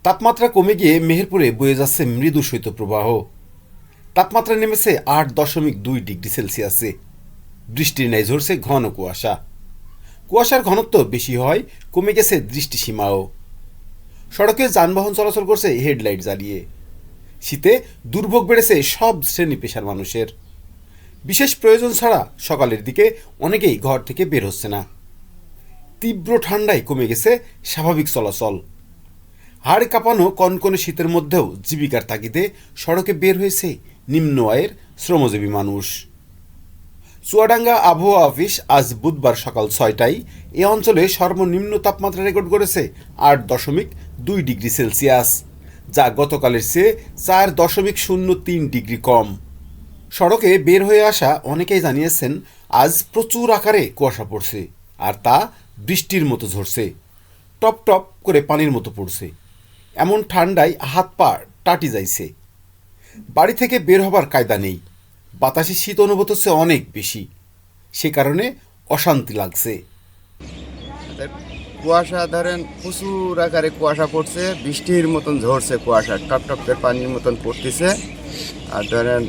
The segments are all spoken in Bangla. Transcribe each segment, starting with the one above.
তাপমাত্রা কমে গিয়ে মেহেরপুরে বয়ে যাচ্ছে মৃদু শৈত্যপ্রবাহ। তাপমাত্রা নেমেছে 8.2 ডিগ্রি সেলসিয়াসে। বৃষ্টির ন্যায় ঝরছে ঘন কুয়াশা। কুয়াশার ঘনত্ব বেশি হয়, কমে গেছে দৃষ্টিসীমাও। সড়কে যানবাহন চলাচল করছে হেডলাইট জ্বালিয়ে। শীতে দুর্ভোগ বেড়েছে সব শ্রেণী পেশার মানুষের। বিশেষ প্রয়োজন ছাড়া সকালের দিকে অনেকেই ঘর থেকে বের হচ্ছে না। তীব্র ঠান্ডায় কমে গেছে স্বাভাবিক চলাচল। হাড় কাঁপানো কনকনে শীতের মধ্যেও জীবিকার তাগিদে সড়কে বের হয়েছে নিম্ন আয়ের শ্রমজীবী মানুষ। চুয়াডাঙ্গা আবহাওয়া অফিস আজ বুধবার সকাল 6টায় এ অঞ্চলে সর্বনিম্ন তাপমাত্রা রেকর্ড করেছে 8.2 ডিগ্রি সেলসিয়াস, যা গতকালের চেয়ে 4.03 ডিগ্রি কম। সড়কে বের হয়ে আসা অনেকেই জানিয়েছেন আজ প্রচুর আকারে কুয়াশা পড়ছে, আর তা বৃষ্টির মতো ঝরছে, টপ টপ করে পানির মতো পড়ছে। এমন ঠান্ডায় হাত পা টাটি যাইছে। বাড়ি থেকে বের হবার কায়দা নেই। বাতাসে শীত অনুভূত হচ্ছে অনেক বেশি। সে কারণে অশান্তি লাগছে। কুয়াশা ধরেন প্রচুর আকারে কুয়াশা পড়ছে, বৃষ্টির মতন ঝরছে, কুয়াশা টপ টপ করে পানির মতন পড়তেছে। আর ধরেন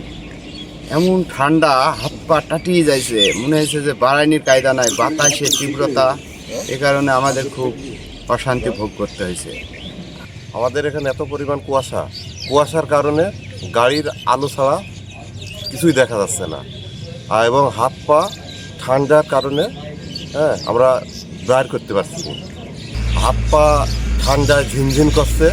এমন ঠান্ডা, হাত পা টাটিয়ে যাইছে, মনে হয়েছে যে বাড়াইনির কায়দা নাই, বাতাসের তীব্রতা, এ কারণে আমাদের খুব অশান্তি ভোগ করতে হয়েছে। আমাদের এখানে এত পরিমাণ কুয়াশার কারণে গাড়ির আলো ছাড়া কিছুই দেখা যাচ্ছে না। এবং হাত পা ঠান্ডার কারণে আমরা বের করতে পারছি না। হাত পা ঠান্ডায় ঝিনঝিন করছে।